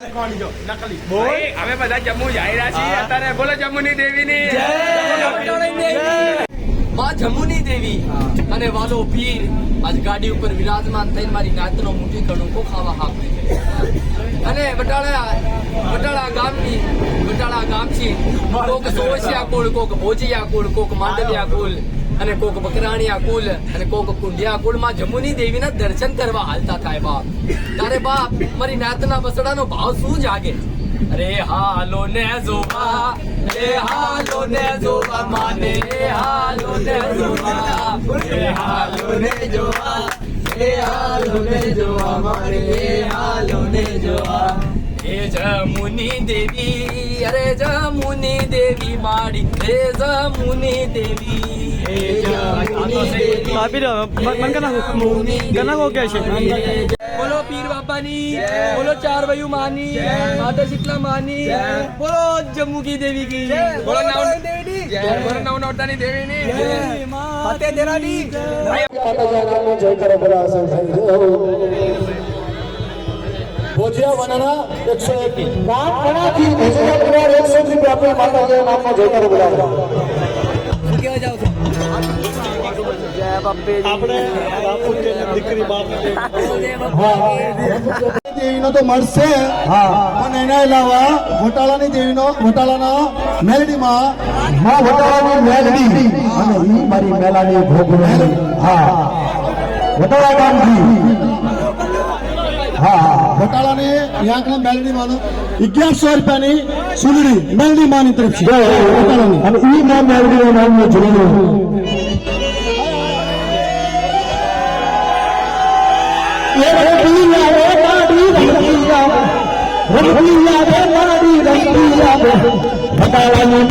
અમે બધા જમ્મુ જઈ રહ્યા છીએ અત્યારે. બોલો જમ્મુની દેવીની જય. માં જમ્મુની દેવી અને વાલો પીર આજ ગાડી ઉપર વિરાજમાન થઈને મારી નાતનો મુઠી કણુકો ખાવા આપે અને બટાળા ગામથી કોક સોસિયા કુળ, કોક ભોજિયા કુળ, કોક માંડવિયા કુળ અને કોક બકરાણિયા કુલ અને કોક કુંડિયા કુલ માં જમ્મુની દેવીના દર્શન કરવા હાલતા થાય બાપ. તારે બાપ મારી નાતના બસડાનો ભાવ શું જાગે? અરે હાલો ને જોવા, રે હાલો ને જોવા માને, હાલો ને જોવા, રે હાલો ને જોવા, રે હાલો ને જોવા માને, હાલો ને જોવા. હે જમુની દેવી, અરે જમુની દેવી માડી, હે જમુની દેવી, હે જમુની દેવી. બોલો પીર બાપાની, બોલો ચાર વયુ માની, માતા શીતલા માની, બોલો જમ્મુ કી દેવી કી, બોલો નવનોટાની દેવીની ફતેહ દેરાની. ભોજિયા વનાના 101 ગામ ઘણાથી ભોજિયા પરિવાર 100 થી આપણે માતાજીના નામમાં જયકારો બોલાવવા. શું કહેવા જાવ છો? આપણે બાપુ કે દીકરી બાપુ દેવીનો તો મળશે, પણ એના અલાવા ઘોટાળાની દેવીનો, ઘોટાળાના મેલડીમાં માં ઘોટાળાની મેલડી અને ઈ મારી મેલાની ભોગવણી. ઘોટાળા ગામથી ઘોટાળાની યાંકના મેલડી માનું 1100 રૂપિયાની સુલડી મેલડી માની તરફથી ઘોટાળાની અને ઈ માં મેલડીનું નામનું જોડેલું. ભટાળાની